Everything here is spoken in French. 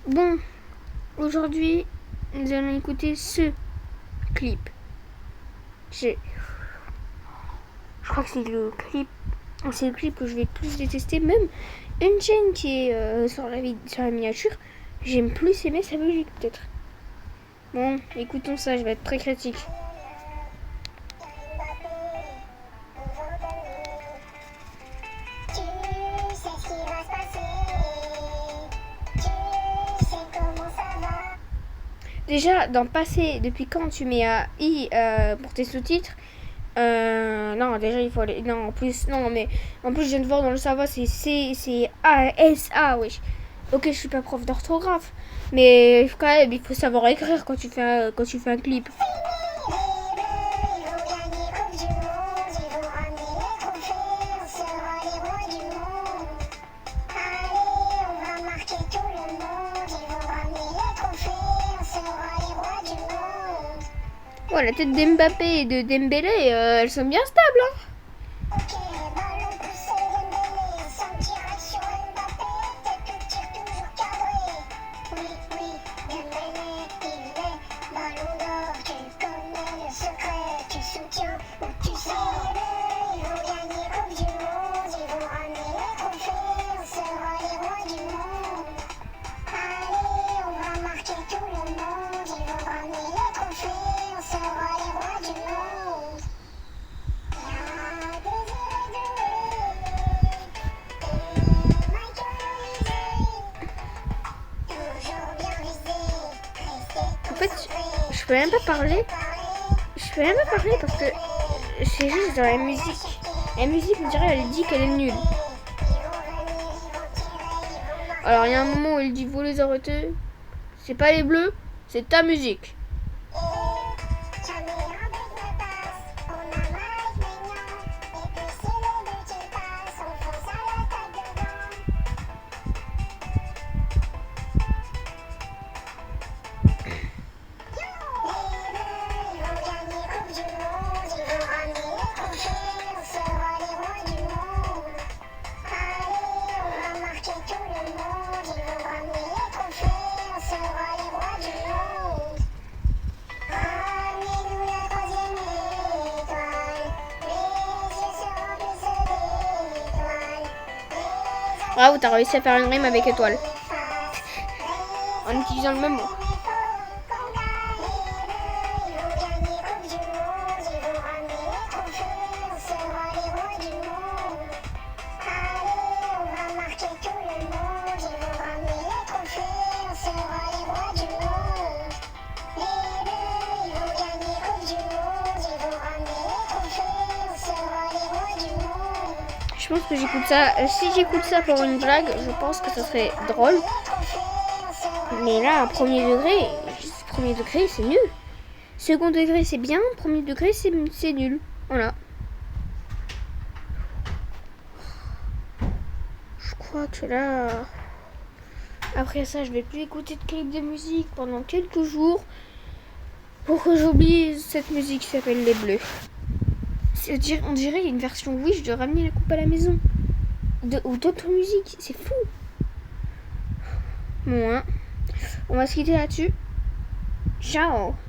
Bon, aujourd'hui, nous allons écouter ce clip. Je crois que c'est le clip que je vais le plus détester. Même une chaîne qui est sur la miniature, j'aime plus aimer sa musique peut-être. Bon, écoutons ça, je vais être très critique. Déjà, dans passer, depuis quand tu mets I pour tes sous-titres? Non, déjà il faut aller. Non, en plus je viens de voir dans le savoir, c'est A-S-A, wesh. Ok, je suis pas prof d'orthographe, mais quand même, il faut savoir écrire quand tu fais un clip. Oh, la tête d'Mbappé et de Dembélé, elles sont bien stables, hein. En fait, je peux même pas parler. Je peux même pas parler parce que c'est juste dans la musique. La musique, on dirait, elle dit qu'elle est nulle. Alors, il y a un moment où il dit, vous les arrêtez. C'est pas les bleus, c'est ta musique. Bravo, t'as réussi à faire une rime avec étoile. En utilisant le même mot. Je pense que j'écoute ça. Si j'écoute ça pour une blague, je pense que ça serait drôle. Mais là, premier degré, c'est nul. Second degré, c'est bien. Premier degré, c'est nul. Voilà. Je crois que là, après ça, je vais plus écouter de clips de musique pendant quelques jours pour que j'oublie cette musique qui s'appelle Les Bleus. On dirait une version Wish de ramener la coupe à la maison. Ou d'autres musiques, c'est fou. Bon, hein. On va se quitter là-dessus. Ciao.